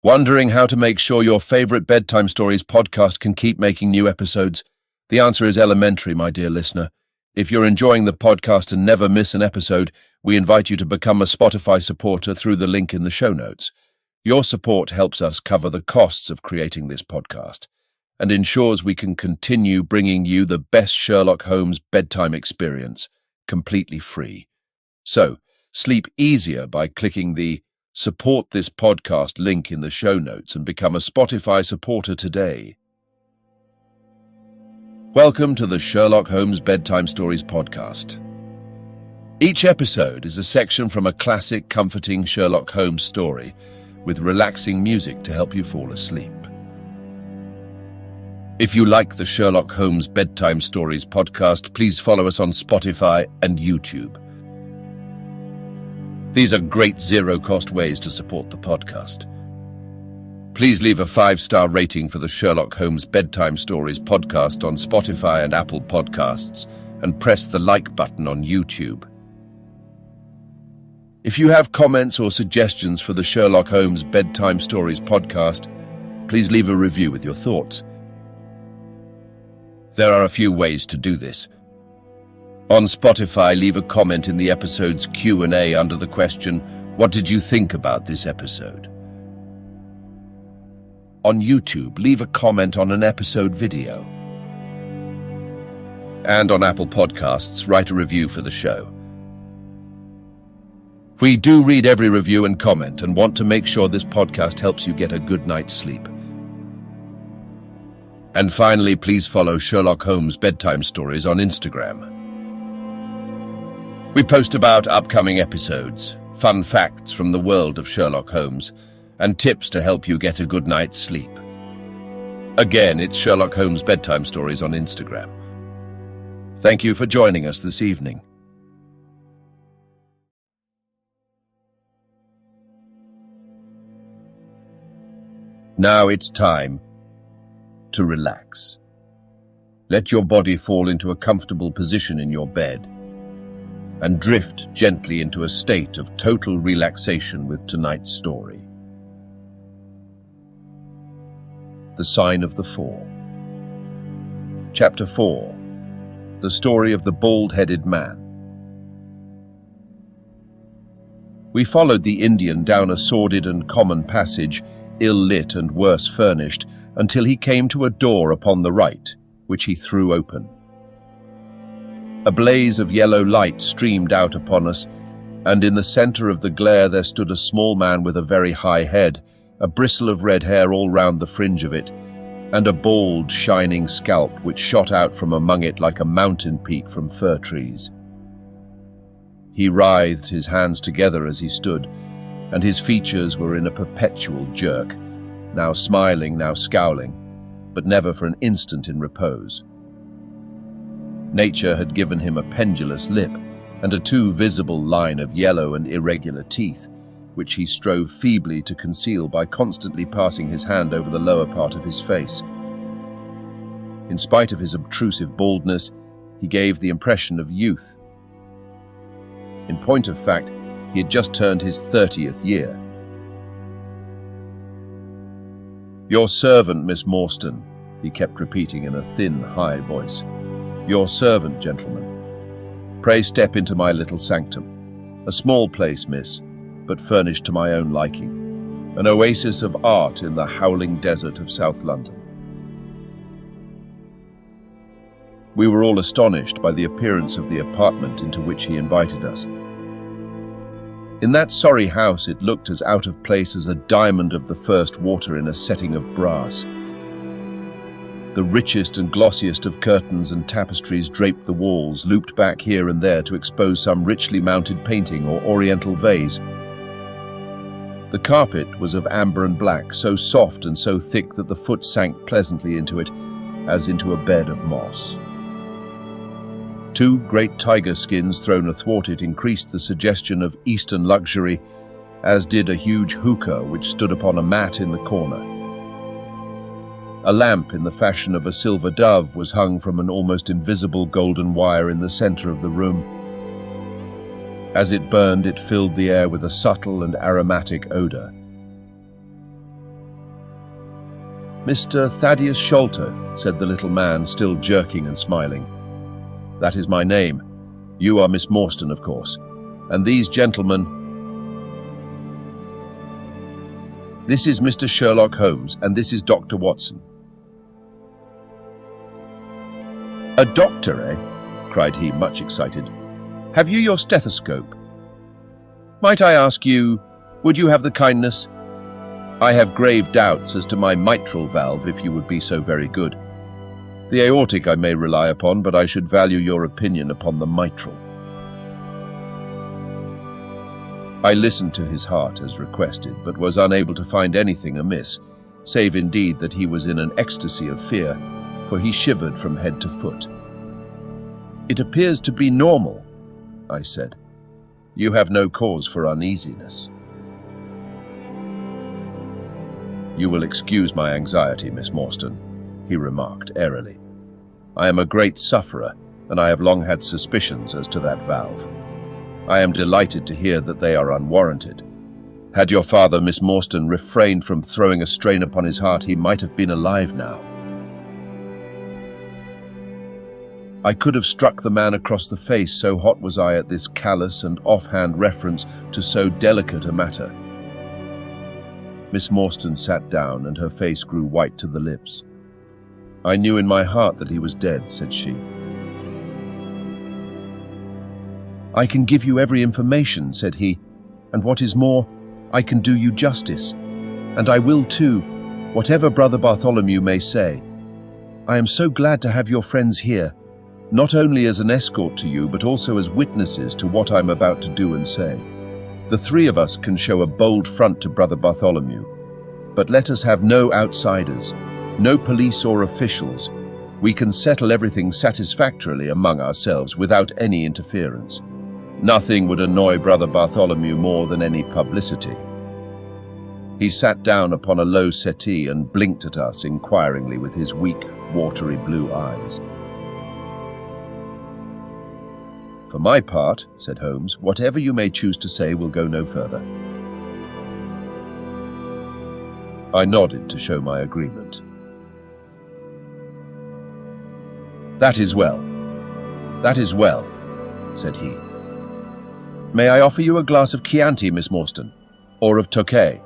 Wondering how to make sure your favorite bedtime stories podcast can keep making new episodes? The answer is elementary, my dear listener. If you're enjoying the podcast and never miss an episode, we invite you to become a Spotify supporter through the link in the show notes. Your support helps us cover the costs of creating this podcast and ensures we can continue bringing you the best Sherlock Holmes bedtime experience, completely free. So, sleep easier by clicking the Support this podcast link in the show notes and become a Spotify supporter today. Welcome to the Sherlock Holmes Bedtime Stories podcast. Each episode is a section from a classic, comforting Sherlock Holmes story with relaxing music to help you fall asleep. If you like the Sherlock Holmes Bedtime Stories podcast, please follow us on Spotify and YouTube. These are great zero-cost ways to support the podcast. Please leave a 5-star rating for the Sherlock Holmes Bedtime Stories podcast on Spotify and Apple Podcasts, and press the like button on YouTube. If you have comments or suggestions for the Sherlock Holmes Bedtime Stories podcast, please leave a review with your thoughts. There are a few ways to do this. On Spotify, leave a comment in the episode's Q&A under the question, "What did you think about this episode?" On YouTube, leave a comment on an episode video. And on Apple Podcasts, write a review for the show. We do read every review and comment and want to make sure this podcast helps you get a good night's sleep. And finally, please follow Sherlock Holmes Bedtime Stories on Instagram. We post about upcoming episodes, fun facts from the world of Sherlock Holmes, and tips to help you get a good night's sleep. Again, it's Sherlock Holmes Bedtime Stories on Instagram. Thank you for joining us this evening. Now it's time to relax. Let your body fall into a comfortable position in your bed and drift gently into a state of total relaxation with tonight's story. The Sign of the Four. Chapter 4. The Story of the Bald-Headed Man. We followed the Indian down a sordid and common passage, ill-lit and worse furnished, until he came to a door upon the right, which he threw open. A blaze of yellow light streamed out upon us, and in the center of the glare there stood a small man with a very high head, a bristle of red hair all round the fringe of it, and a bald, shining scalp which shot out from among it like a mountain peak from fir trees. He writhed his hands together as he stood, and his features were in a perpetual jerk, now smiling, now scowling, but never for an instant in repose. Nature had given him a pendulous lip and a too visible line of yellow and irregular teeth, which he strove feebly to conceal by constantly passing his hand over the lower part of his face. In spite of his obtrusive baldness, he gave the impression of youth. In point of fact, he had just turned his 30th year. "Your servant, Miss Morstan," he kept repeating in a thin, high voice. "Your servant, gentlemen. Pray step into my little sanctum. A small place, miss, but furnished to my own liking. An oasis of art in the howling desert of South London." We were all astonished by the appearance of the apartment into which he invited us. In that sorry house it looked as out of place as a diamond of the first water in a setting of brass. The richest and glossiest of curtains and tapestries draped the walls, looped back here and there to expose some richly mounted painting or oriental vase. The carpet was of amber and black, so soft and so thick that the foot sank pleasantly into it, as into a bed of moss. 2 great tiger skins thrown athwart it increased the suggestion of Eastern luxury, as did a huge hookah which stood upon a mat in the corner. A lamp in the fashion of a silver dove was hung from an almost invisible golden wire in the center of the room. As it burned, it filled the air with a subtle and aromatic odor. "Mr. Thaddeus Sholto," said the little man, still jerking and smiling. "That is my name. You are Miss Morstan, of course. And these gentlemen—" "This is Mr. Sherlock Holmes, and this is Dr. Watson." "A doctor, eh?" cried he, much excited. "Have you your stethoscope? Might I ask you, would you have the kindness? I have grave doubts as to my mitral valve, if you would be so very good. The aortic I may rely upon, but I should value your opinion upon the mitral." I listened to his heart as requested, but was unable to find anything amiss, save indeed that he was in an ecstasy of fear, for he shivered from head to foot. "It appears to be normal," I said. "You have no cause for uneasiness." "You will excuse my anxiety, Miss Morstan," he remarked airily. "I am a great sufferer, and I have long had suspicions as to that valve. I am delighted to hear that they are unwarranted. Had your father, Miss Morstan, refrained from throwing a strain upon his heart, he might have been alive now." I could have struck the man across the face, so hot was I at this callous and offhand reference to so delicate a matter. Miss Morstan sat down, and her face grew white to the lips. "I knew in my heart that he was dead," said she. "I can give you every information," said he, "and what is more, I can do you justice. And I will too, whatever Brother Bartholomew may say. I am so glad to have your friends here, not only as an escort to you, but also as witnesses to what I'm about to do and say. The three of us can show a bold front to Brother Bartholomew, but let us have no outsiders, no police or officials. We can settle everything satisfactorily among ourselves without any interference. Nothing would annoy Brother Bartholomew more than any publicity." He sat down upon a low settee and blinked at us inquiringly with his weak, watery blue eyes. "For my part," said Holmes, "whatever you may choose to say will go no further." I nodded to show my agreement. "That is well. That is well," said he. "May I offer you a glass of Chianti, Miss Morstan, or of Tokay?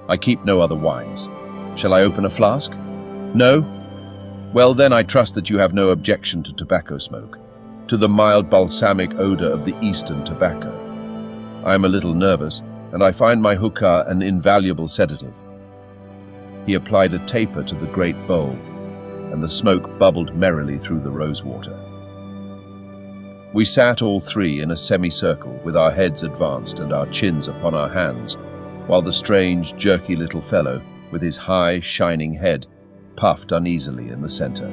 I keep no other wines. Shall I open a flask? No? Well, then I trust that you have no objection to tobacco smoke, to the mild balsamic odor of the Eastern tobacco. I am a little nervous, and I find my hookah an invaluable sedative." He applied a taper to the great bowl, and the smoke bubbled merrily through the rosewater. We sat all three in a semicircle, with our heads advanced and our chins upon our hands, while the strange, jerky little fellow, with his high, shining head, puffed uneasily in the center.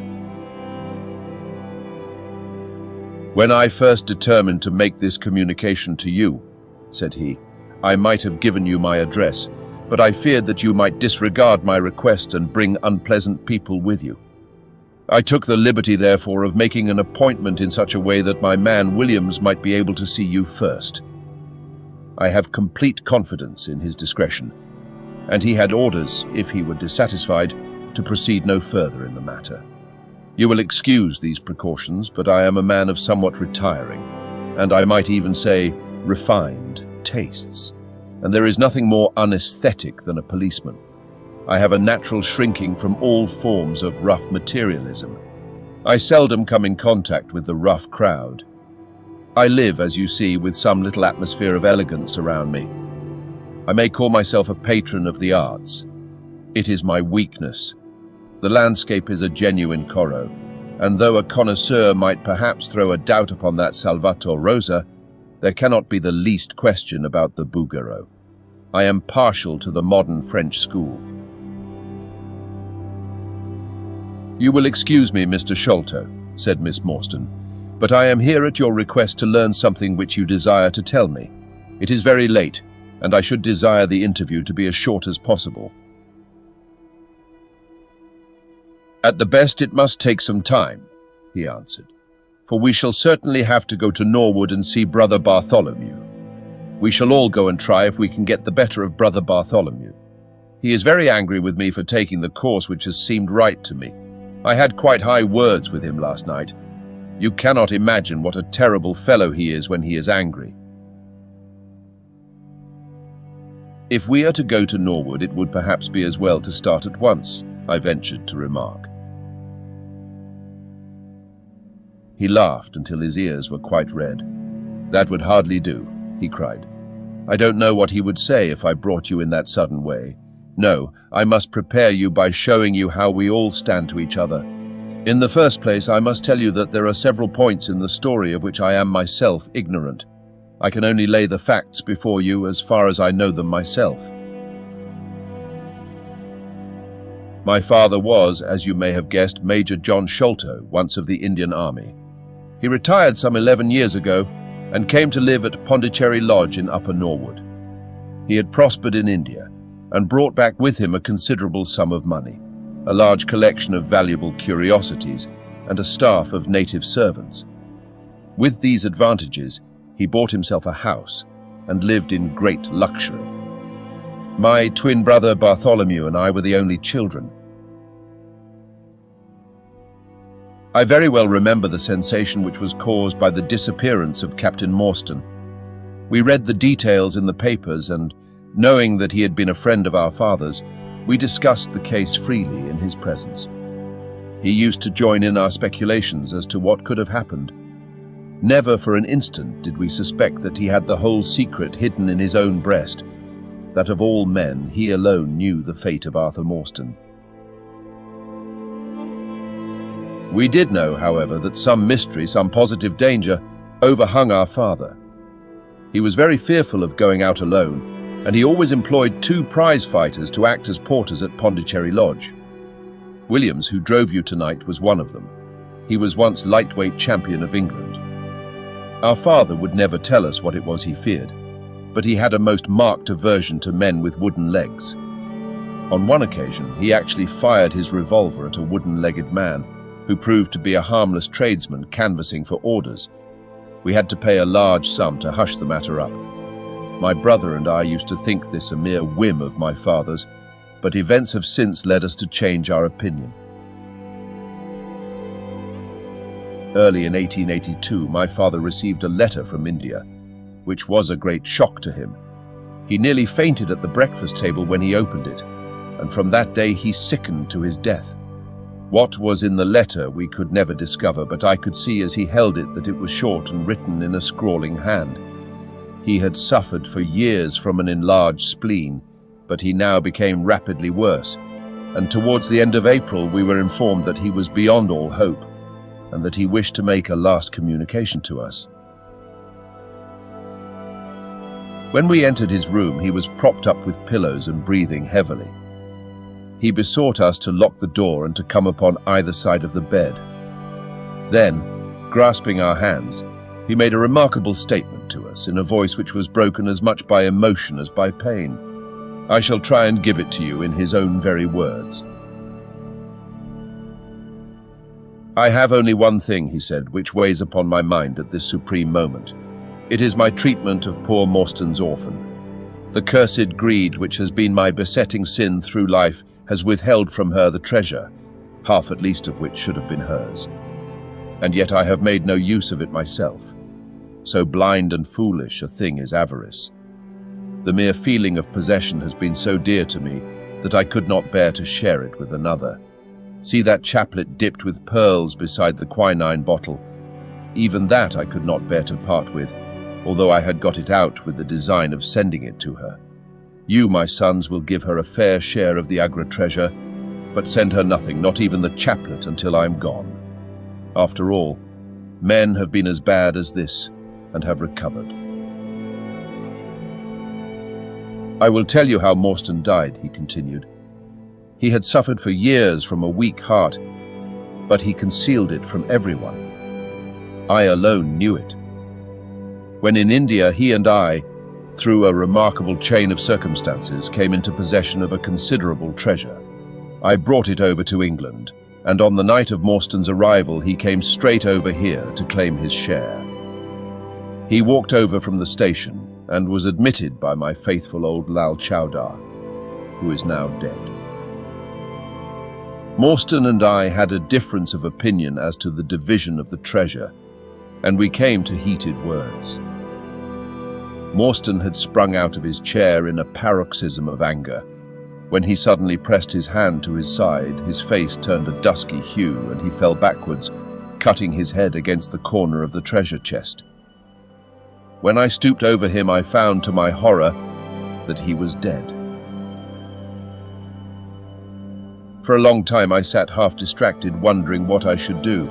"When I first determined to make this communication to you," said he, "I might have given you my address, but I feared that you might disregard my request and bring unpleasant people with you. I took the liberty, therefore, of making an appointment in such a way that my man Williams might be able to see you first. I have complete confidence in his discretion, and he had orders, if he were dissatisfied, to proceed no further in the matter. You will excuse these precautions, but I am a man of somewhat retiring, and I might even say refined, tastes, and there is nothing more unaesthetic than a policeman. I have a natural shrinking from all forms of rough materialism. I seldom come in contact with the rough crowd. I live, as you see, with some little atmosphere of elegance around me. I may call myself a patron of the arts. It is my weakness. The landscape is a genuine Corot, and though a connoisseur might perhaps throw a doubt upon that Salvator Rosa, there cannot be the least question about the Bouguereau. I am partial to the modern French school. "You will excuse me, Mr. Sholto," said Miss Morstan, "but I am here at your request to learn something which you desire to tell me. It is very late, and I should desire the interview to be as short as possible." "At the best it must take some time," he answered, "for we shall certainly have to go to Norwood and see Brother Bartholomew. We shall all go and try if we can get the better of Brother Bartholomew. He is very angry with me for taking the course which has seemed right to me. I had quite high words with him last night. You cannot imagine what a terrible fellow he is when he is angry. If we are to go to Norwood, it would perhaps be as well to start at once, I ventured to remark. He laughed until his ears were quite red. That would hardly do, he cried. I don't know what he would say if I brought you in that sudden way. No, I must prepare you by showing you how we all stand to each other. In the first place, I must tell you that there are several points in the story of which I am myself ignorant. I can only lay the facts before you as far as I know them myself. My father was, as you may have guessed, Major John Sholto, once of the Indian Army. He retired some 11 years ago and came to live at Pondicherry Lodge in Upper Norwood. He had prospered in India and brought back with him a considerable sum of money, a large collection of valuable curiosities, and a staff of native servants. With these advantages, he bought himself a house and lived in great luxury. My twin brother Bartholomew and I were the only children. I very well remember the sensation which was caused by the disappearance of Captain Morstan. We read the details in the papers and, knowing that he had been a friend of our father's, we discussed the case freely in his presence. He used to join in our speculations as to what could have happened. Never for an instant did we suspect that he had the whole secret hidden in his own breast, that of all men he alone knew the fate of Arthur Morstan. We did know, however, that some mystery, some positive danger, overhung our father. He was very fearful of going out alone, and he always employed 2 prize fighters to act as porters at Pondicherry Lodge. Williams, who drove you tonight, was one of them. He was once lightweight champion of England. Our father would never tell us what it was he feared, but he had a most marked aversion to men with wooden legs. On one occasion, he actually fired his revolver at a wooden-legged man, who proved to be a harmless tradesman canvassing for orders. We had to pay a large sum to hush the matter up. My brother and I used to think this a mere whim of my father's, but events have since led us to change our opinion. Early in 1882, my father received a letter from India, which was a great shock to him. He nearly fainted at the breakfast table when he opened it, and from that day he sickened to his death. What was in the letter we could never discover, but I could see as he held it that it was short and written in a scrawling hand. He had suffered for years from an enlarged spleen, but he now became rapidly worse, and towards the end of April we were informed that he was beyond all hope, and that he wished to make a last communication to us. When we entered his room, he was propped up with pillows and breathing heavily. He besought us to lock the door and to come upon either side of the bed. Then, grasping our hands, he made a remarkable statement to us in a voice which was broken as much by emotion as by pain. I shall try and give it to you in his own very words. I have only one thing, he said, which weighs upon my mind at this supreme moment. It is my treatment of poor Morstan's orphan. The cursed greed which has been my besetting sin through life has withheld from her the treasure, half at least of which should have been hers. And yet I have made no use of it myself. So blind and foolish a thing is avarice. The mere feeling of possession has been so dear to me that I could not bear to share it with another. See that chaplet dipped with pearls beside the quinine bottle. Even that I could not bear to part with, although I had got it out with the design of sending it to her. You, my sons, will give her a fair share of the Agra treasure, but send her nothing, not even the chaplet, until I am gone. After all, men have been as bad as this, and have recovered. I will tell you how Morstan died, he continued. He had suffered for years from a weak heart, but he concealed it from everyone. I alone knew it. When in India, he and I, through a remarkable chain of circumstances, came into possession of a considerable treasure. I brought it over to England, and on the night of Morstan's arrival, he came straight over here to claim his share. He walked over from the station and was admitted by my faithful old Lal Chowdar. who is now dead. Morstan and I had a difference of opinion as to the division of the treasure, and we came to heated words. Morstan had sprung out of his chair in a paroxysm of anger. When he suddenly pressed his hand to his side, his face turned a dusky hue and he fell backwards, cutting his head against the corner of the treasure chest. When I stooped over him, I found, to my horror, that he was dead. For a long time I sat half distracted, wondering what I should do.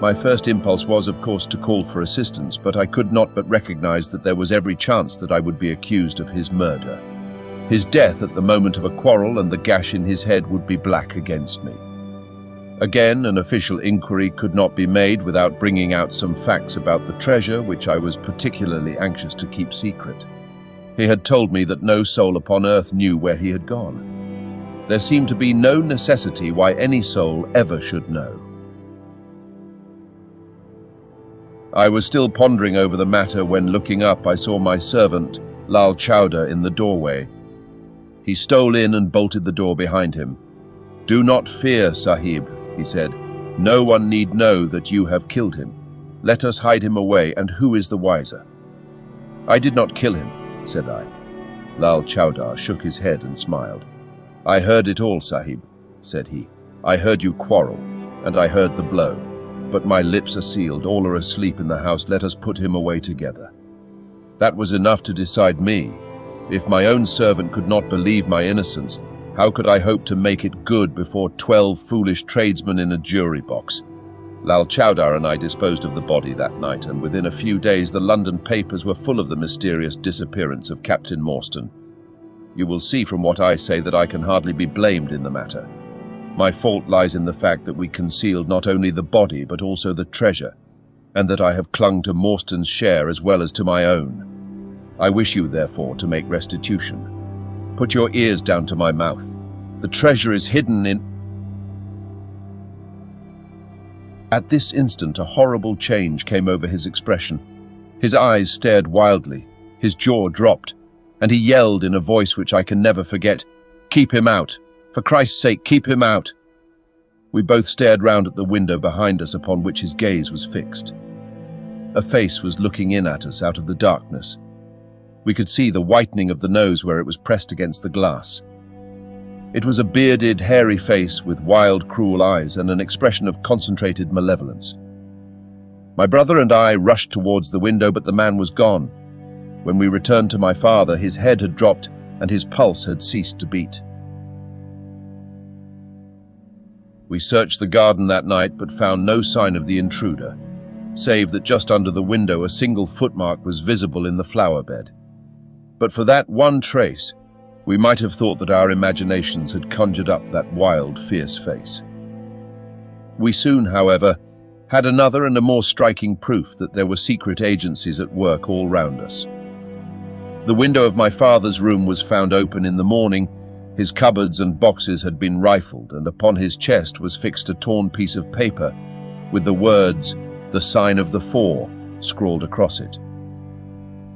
My first impulse was, of course, to call for assistance, but I could not but recognize that there was every chance that I would be accused of his murder. His death at the moment of a quarrel and the gash in his head would be black against me. Again, an official inquiry could not be made without bringing out some facts about the treasure, which I was particularly anxious to keep secret. He had told me that no soul upon earth knew where he had gone. There seemed to be no necessity why any soul ever should know. I was still pondering over the matter when, looking up, I saw my servant, Lal Chowdhury, in the doorway. He stole in and bolted the door behind him. "Do not fear, Sahib," he said. "No one need know that you have killed him. Let us hide him away, and who is the wiser?" "I did not kill him," said I. Lal Chowdhury shook his head and smiled. "I heard it all, Sahib," said he. "I heard you quarrel, and I heard the blow. But my lips are sealed, all are asleep in the house, let us put him away together." That was enough to decide me. If my own servant could not believe my innocence, how could I hope to make it good before 12 foolish tradesmen in a jury box? Lal Chowdhury and I disposed of the body that night, and within a few days the London papers were full of the mysterious disappearance of Captain Morstan. You will see from what I say that I can hardly be blamed in the matter. My fault lies in the fact that we concealed not only the body but also the treasure, and that I have clung to Morstan's share as well as to my own. I wish you, therefore, to make restitution. Put your ears down to my mouth. The treasure is hidden in... At this instant, a horrible change came over his expression. His eyes stared wildly, his jaw dropped, and he yelled in a voice which I can never forget, "Keep him out! For Christ's sake, keep him out!" We both stared round at the window behind us upon which his gaze was fixed. A face was looking in at us out of the darkness. We could see the whitening of the nose where it was pressed against the glass. It was a bearded, hairy face with wild, cruel eyes and an expression of concentrated malevolence. My brother and I rushed towards the window, but the man was gone. When we returned to my father, his head had dropped and his pulse had ceased to beat. We searched the garden that night, but found no sign of the intruder, save that just under the window a single footmark was visible in the flower bed. But for that one trace, we might have thought that our imaginations had conjured up that wild, fierce face. We soon, however, had another and a more striking proof that there were secret agencies at work all round us. The window of my father's room was found open in the morning. His cupboards and boxes had been rifled, and upon his chest was fixed a torn piece of paper with the words, "The sign of the four," scrawled across it.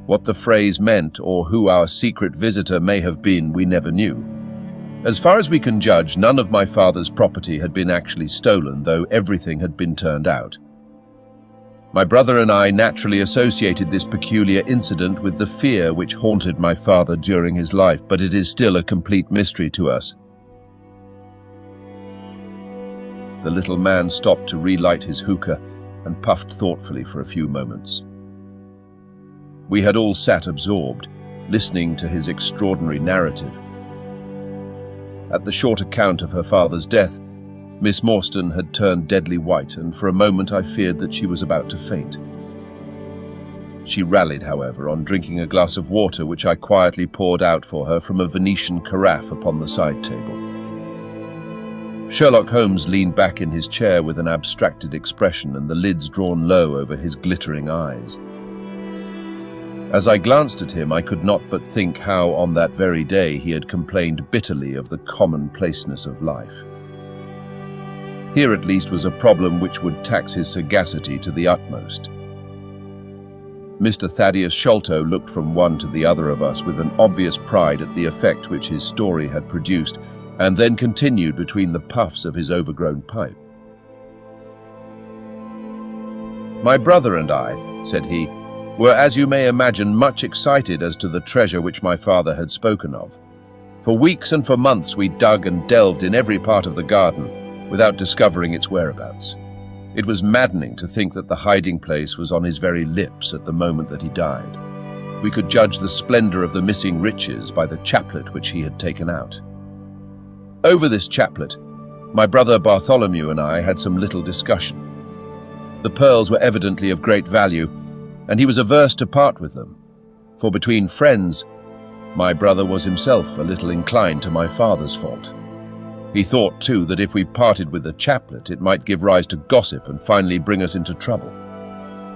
What the phrase meant, or who our secret visitor may have been, we never knew. As far as we can judge, none of my father's property had been actually stolen, though everything had been turned out. My brother and I naturally associated this peculiar incident with the fear which haunted my father during his life, but it is still a complete mystery to us. The little man stopped to relight his hookah and puffed thoughtfully for a few moments. We had all sat absorbed, listening to his extraordinary narrative. At the short account of her father's death, Miss Morstan had turned deadly white, and for a moment I feared that she was about to faint. She rallied, however, on drinking a glass of water which I quietly poured out for her from a Venetian carafe upon the side table. Sherlock Holmes leaned back in his chair with an abstracted expression and the lids drawn low over his glittering eyes. As I glanced at him, I could not but think how on that very day he had complained bitterly of the commonplaceness of life. Here at least was a problem which would tax his sagacity to the utmost. Mr. Thaddeus Sholto looked from one to the other of us with an obvious pride at the effect which his story had produced, and then continued between the puffs of his overgrown pipe. "My brother and I," said he, "were, as you may imagine, much excited as to the treasure which my father had spoken of. For weeks and for months we dug and delved in every part of the garden without discovering its whereabouts. It was maddening to think that the hiding place was on his very lips at the moment that he died. We could judge the splendor of the missing riches by the chaplet which he had taken out. Over this chaplet, my brother Bartholomew and I had some little discussion. The pearls were evidently of great value, and he was averse to part with them, for between friends, my brother was himself a little inclined to my father's fault. He thought, too, that if we parted with the chaplet, it might give rise to gossip and finally bring us into trouble.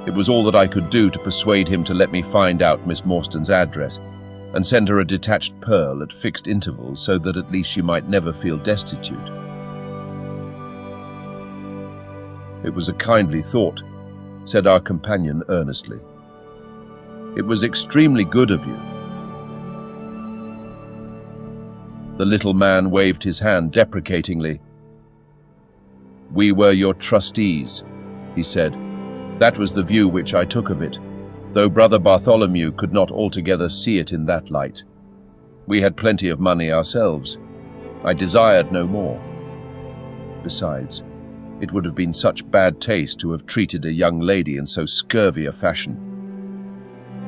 It was all that I could do to persuade him to let me find out Miss Morstan's address and send her a detached pearl at fixed intervals so that at least she might never feel destitute. It was a kindly thought," said our companion earnestly. "It was extremely good of you." The little man waved his hand deprecatingly. "We were your trustees," he said. "That was the view which I took of it, though Brother Bartholomew could not altogether see it in that light. We had plenty of money ourselves. I desired no more. Besides, it would have been such bad taste to have treated a young lady in so scurvy a fashion.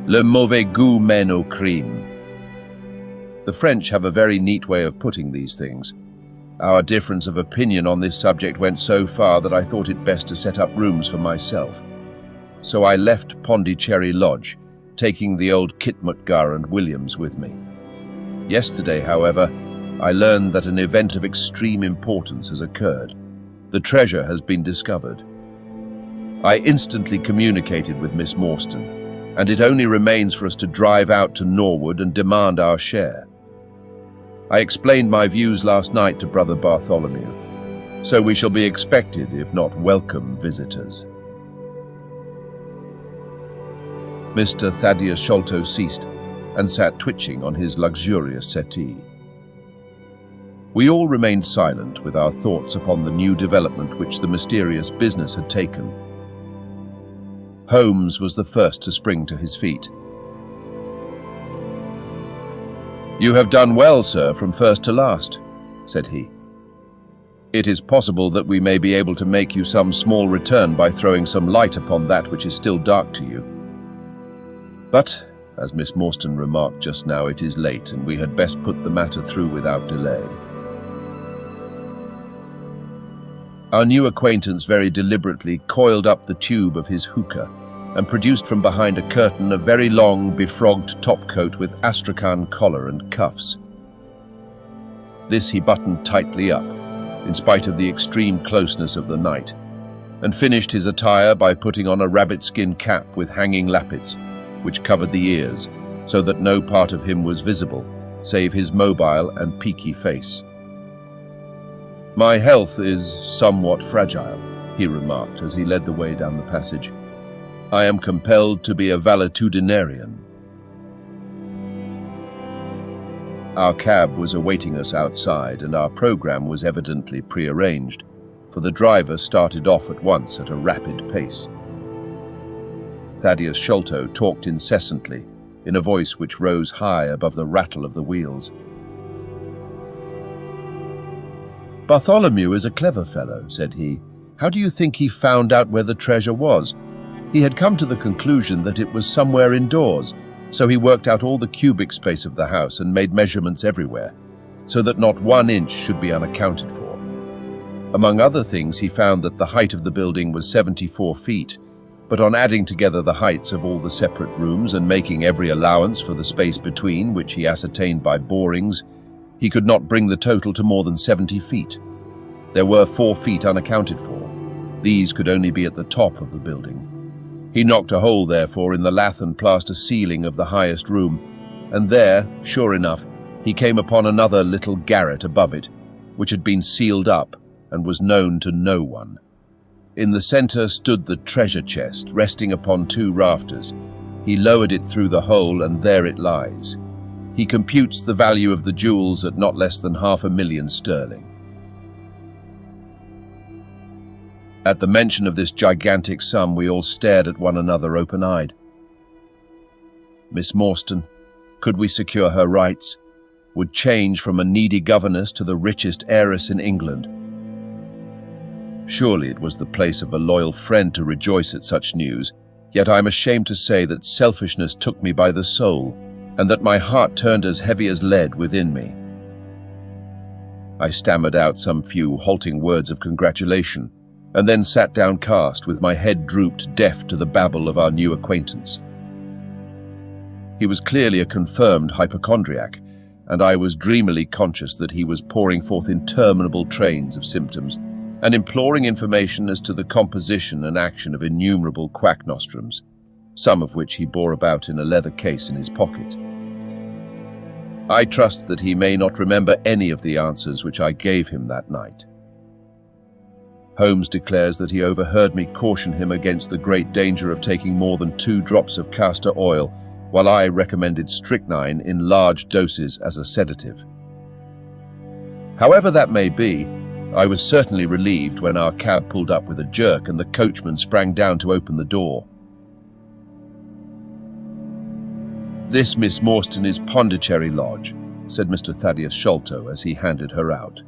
Le mauvais goût mène au crime. The French have a very neat way of putting these things. Our difference of opinion on this subject went so far that I thought it best to set up rooms for myself. So I left Pondicherry Lodge, taking the old Kitmutgar and Williams with me. Yesterday, however, I learned that an event of extreme importance has occurred. The treasure has been discovered. I instantly communicated with Miss Morstan, and it only remains for us to drive out to Norwood and demand our share. I explained my views last night to Brother Bartholomew, so we shall be expected, if not welcome, visitors." Mr. Thaddeus Sholto ceased and sat twitching on his luxurious settee. We all remained silent with our thoughts upon the new development which the mysterious business had taken. Holmes was the first to spring to his feet. "You have done well, sir, from first to last," said he. "It is possible that we may be able to make you some small return by throwing some light upon that which is still dark to you. But, as Miss Morstan remarked just now, it is late, and we had best put the matter through without delay." Our new acquaintance very deliberately coiled up the tube of his hookah and produced from behind a curtain a very long, befrogged topcoat with astrakhan collar and cuffs. This he buttoned tightly up, in spite of the extreme closeness of the night, and finished his attire by putting on a rabbit-skin cap with hanging lappets, which covered the ears, so that no part of him was visible, save his mobile and peaky face. "My health is somewhat fragile," he remarked as he led the way down the passage. "I am compelled to be a valetudinarian." Our cab was awaiting us outside, and our program was evidently prearranged, for the driver started off at once at a rapid pace. Thaddeus Sholto talked incessantly, in a voice which rose high above the rattle of the wheels. "Bartholomew is a clever fellow," said he. "How do you think he found out where the treasure was? He had come to the conclusion that it was somewhere indoors, so he worked out all the cubic space of the house and made measurements everywhere, so that not 1 inch should be unaccounted for. Among other things, he found that the height of the building was 74 feet, but on adding together the heights of all the separate rooms and making every allowance for the space between, which he ascertained by borings, he could not bring the total to more than 70 feet. There were 4 feet unaccounted for. These could only be at the top of the building. He knocked a hole, therefore, in the lath and plaster ceiling of the highest room, and there, sure enough, he came upon another little garret above it, which had been sealed up and was known to no one. In the center stood the treasure chest, resting upon 2 rafters, He lowered it through the hole, and there it lies. He computes the value of the jewels at not less than £500,000 sterling. At the mention of this gigantic sum, we all stared at one another open-eyed. Miss Morstan, could we secure her rights, would change from a needy governess to the richest heiress in England. Surely it was the place of a loyal friend to rejoice at such news, yet I am ashamed to say that selfishness took me by the soul, and that my heart turned as heavy as lead within me. I stammered out some few halting words of congratulation, and then sat downcast with my head drooped, deaf to the babble of our new acquaintance. He was clearly a confirmed hypochondriac, and I was dreamily conscious that he was pouring forth interminable trains of symptoms and imploring information as to the composition and action of innumerable quack nostrums, some of which he bore about in a leather case in his pocket. I trust that he may not remember any of the answers which I gave him that night. Holmes declares that he overheard me caution him against the great danger of taking more than 2 drops of castor oil, while I recommended strychnine in large doses as a sedative. However that may be, I was certainly relieved when our cab pulled up with a jerk and the coachman sprang down to open the door. "This, Miss Morstan, is Pondicherry Lodge," said Mr. Thaddeus Sholto as he handed her out.